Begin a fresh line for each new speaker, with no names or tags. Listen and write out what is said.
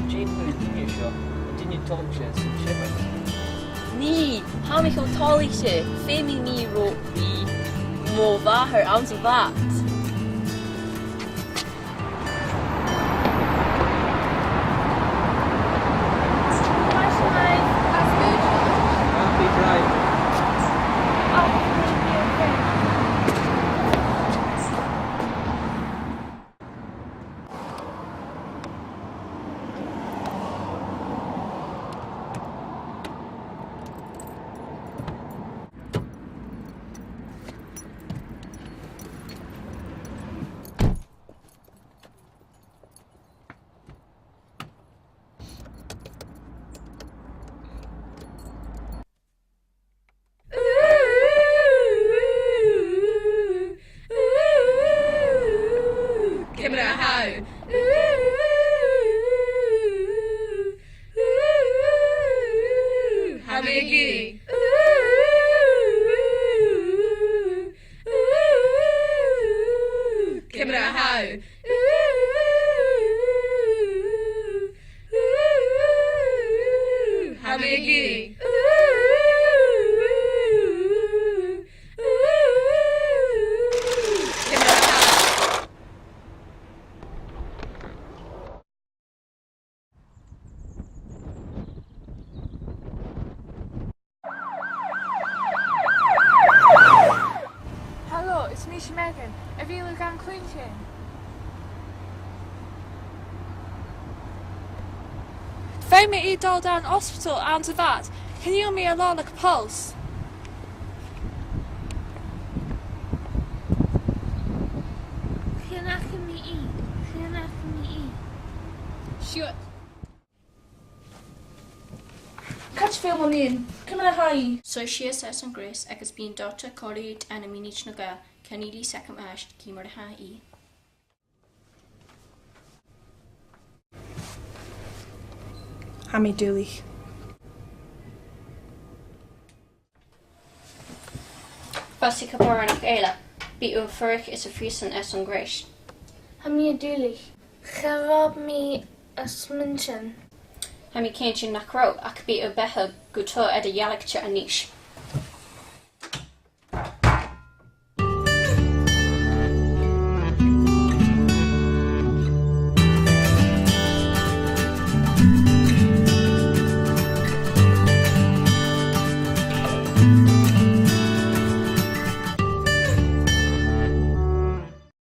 Jane Mhuilinn seo a duine tom sé san sibar.
Ní, ha mi go tálaigh sé, féimi ní ro í mó bhathair an sa bhat.
Happy drive.
Hello, it's me, Megan. Have you looked on Quintin? Find me dal down hospital and to that. Can you give me a lot like a pulse? Sure.
Catch film on in. Come on, hi.
So she assess an Grace agus bíon dáta Tòradh ana mínich na ga Kennedy second ash címar de haí.
Hammy Dooley.
Fasti caparnach éile, bí ó furich is a frísan as an Grace.
Hammy Dooley. Gerab me a sminchin.
Ha mi céint sin nach ró ach bí ó bethe go tó ed a dhealachte a níis.